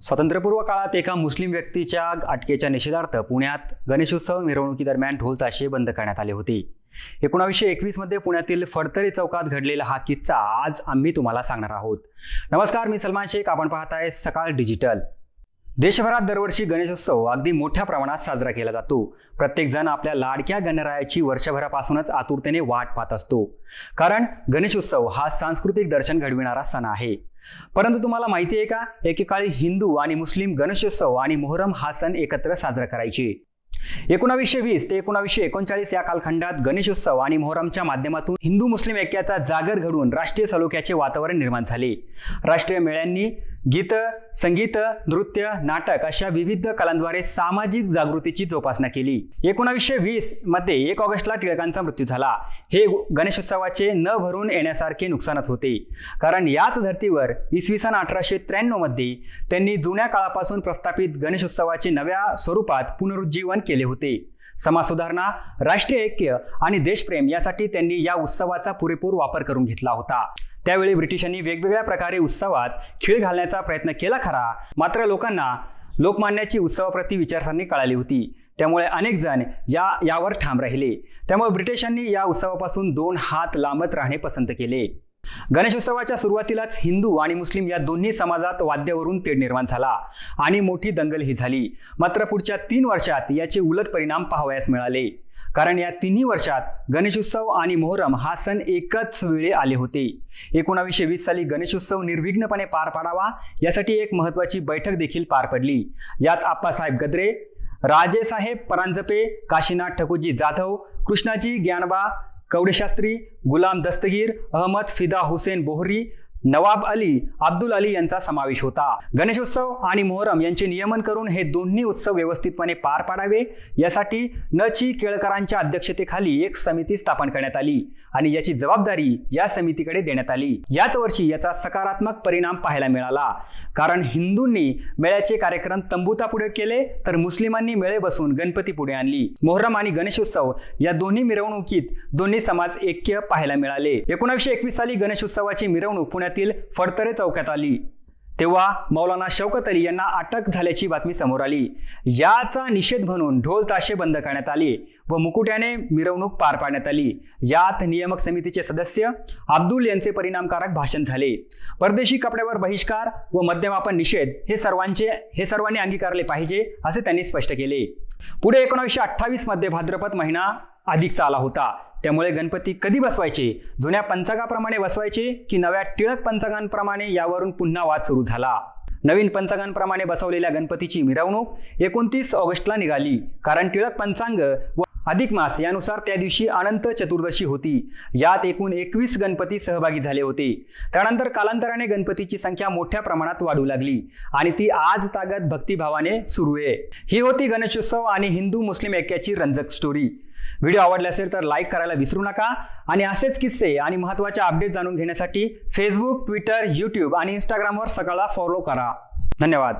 स्वातंत्र्यपूर्व काळात एका मुस्लिम व्यक्तीच्या अटकेच्या निषेधार्थ पुण्यात गणेशोत्सव मिरवणुकीदरम्यान ढोल ताशे बंद करण्यात आले होते। 1921 मध्ये पुण्यातील फडतरे चौकात घडलेला हा किस्सा आज आम्ही तुम्हाला सांगणार आहोत। नमस्कार, मी सलमान शेख, आपण पाहताय सकाळ डिजिटल। देशभरात दरवर्षी गणेशोत्सव अगदी मोठ्या प्रमाणात साजरा केला जातो। प्रत्येक जण आपल्या लाडक्या गणरायाची वर्षभरापासूनच आतुरतेने वाट पाहत असतो, कारण गणेशोत्सव हा सांस्कृतिक दर्शन घडविणारा सण आहे। परंतु तुम्हाला माहिती आहे का, एकेकाळी हिंदू आणि मुस्लिम गणेशोत्सव आणि मोहरम हा सण एकत्र साजरा करायचे। 1920 ते 1939 या कालखंडात गणेशोत्सव आणि मोहरमच्या माध्यमातून हिंदू मुस्लिम ऐक्याचा जागर घडवून राष्ट्रीय सलोख्याचे वातावरण निर्माण झाले। राष्ट्रीय मेळ्यांनी गीत, संगीत, नृत्य, नाटक अशा विविध कलांद्वारे सामाजिक जागृतीची जोपासना केली। 1920 मध्ये 1 ऑगस्टला टिळकांचा मृत्यू झाला। हे गणेशोत्सवाचे न भरून येण्यासारखे नुकसानच होते, कारण याच धर्तीवर इसवी सन 1893 मध्ये त्यांनी जुन्या काळापासून प्रस्थापित गणेशोत्सवाचे नव्या स्वरूपात पुनरुज्जीवन केले होते। समाज सुधारणा, राष्ट्रीय ऐक्य आणि देशप्रेम यासाठी त्यांनी या उत्सवाचा पुरेपूर वापर करून घेतला होता। त्यावेळी ब्रिटिशांनी वेगवेगळ्या प्रकारे उत्सवात खीळ घालण्याचा प्रयत्न केला खरा, मात्र लोकांना लोकमान्याची उत्सवाप्रती विचारसरणी कळाली होती। त्यामुळे अनेक जण यावर ठाम राहिले। त्यामुळे ब्रिटिशांनी या उत्सवापासून 2 हात लांबच राहणे पसंत केले। गणेशोत्सवाच्या सुरुवातीलाच हिंदू आणि मुस्लिम या दोन्ही समाजात वाद्यावरून तेढ निर्माण झाला आणि मोठी दंगलही झाली। मात्र पुढच्या 3 वर्षात याचे उलट परिणाम पाहावयास मिळाले, कारण या 3 वर्षात गणेशोत्सव आणि मोहरम हा सण एकच वेळी आले होते। 1920 साली गणेशोत्सव निर्विघ्नपणे पार पाडावा यासाठी एक महत्त्वाची बैठक देखील पार पडली। यात आप्पासाहेब गद्रे, राजेसाहेब परांजपे, काशीनाथ ठकुजी जाधव, कृष्णाजी ग्यानबा कवडेशास्त्री, गुलाम दस्तगीर, अहमद फिदा हुसेन बोहरी, नवाब अली, अब्दुल अली यांचा समावेश होता। गणेशोत्सव आणि मोहरम यांचे नियमन करून हे दोन्ही उत्सव व्यवस्थितपणे पार पाडावे यासाठी न.ची. केळकरांच्या अध्यक्षतेखाली एक समिती स्थापन करण्यात आली आणि याची जबाबदारी या समितीकडे देण्यात आली। याच वर्षी याचा सकारात्मक परिणाम पाहायला मिळाला, कारण हिंदूंनी मेळ्याचे कार्यक्रम तंबूतापुढे केले तर मुस्लिमांनी मेळे बसून गणपती पुढे आणली। मोहरम आणि गणेशोत्सव या दोन्ही मिरवणुकीत दोन्ही समाज ऐक्य पाहायला मिळाले। 1921 साली गणेशोत्सवाची मिरवणूक पुण्यात फडतरे चौकात आली, तेव्हा मौलाना शौकत अली यांना अटक झाल्याची बातमी समोर आली। याचा निषेध म्हणून ढोल ताशे बंद करण्यात आले व मुकुट्याने मिरवणूक पार पाडण्यात आली। यात नियामक समितीचे सदस्य अब्दुल यांचे परिणामकारक भाषण झाले। परदेशी कपड्यावर बहिष्कार व मद्यमापन निषेध हे सर्वांनी अंगीकारले पाहिजे असे त्यांनी स्पष्ट केले। पुढे 1928 मध्ये भाद्रपद महिना अधिकचा आला होता, त्यामुळे गणपती कधी बसवायचे, जुन्या पंचांगाप्रमाणे बसवायचे की नव्या टिळक पंचांगांप्रमाणे, यावरून पुन्हा वाद सुरू झाला। नवीन पंचांगांप्रमाणे बसवलेल्या गणपतीची मिरवणूक 29 ऑगस्टला निघाली, कारण टिळक पंचांग व अधिक मास यानुसार त्या दिवशी अनंत चतुर्दशी होती। यात एकूण 21 गणपती सहभागी झाले होते। त्यानंतर कालांतराने गणपतीची संख्या मोठ्या प्रमाणात वाढू लागली आणि ती आज तागत भक्तिभावाने सुरू आहे। ही होती गणेशोत्सव आणि हिंदू मुस्लिम ऐक्याची रंजक स्टोरी। व्हिडिओ आवडला असेल तर लाईक करायला विसरू नका आणि असेच किस्से आणि महत्त्वाचे अपडेट जाणून घेण्यासाठी फेसबुक, ट्विटर, यूट्यूब आणि इंस्टाग्रामवर सकाळला फॉलो करा। धन्यवाद।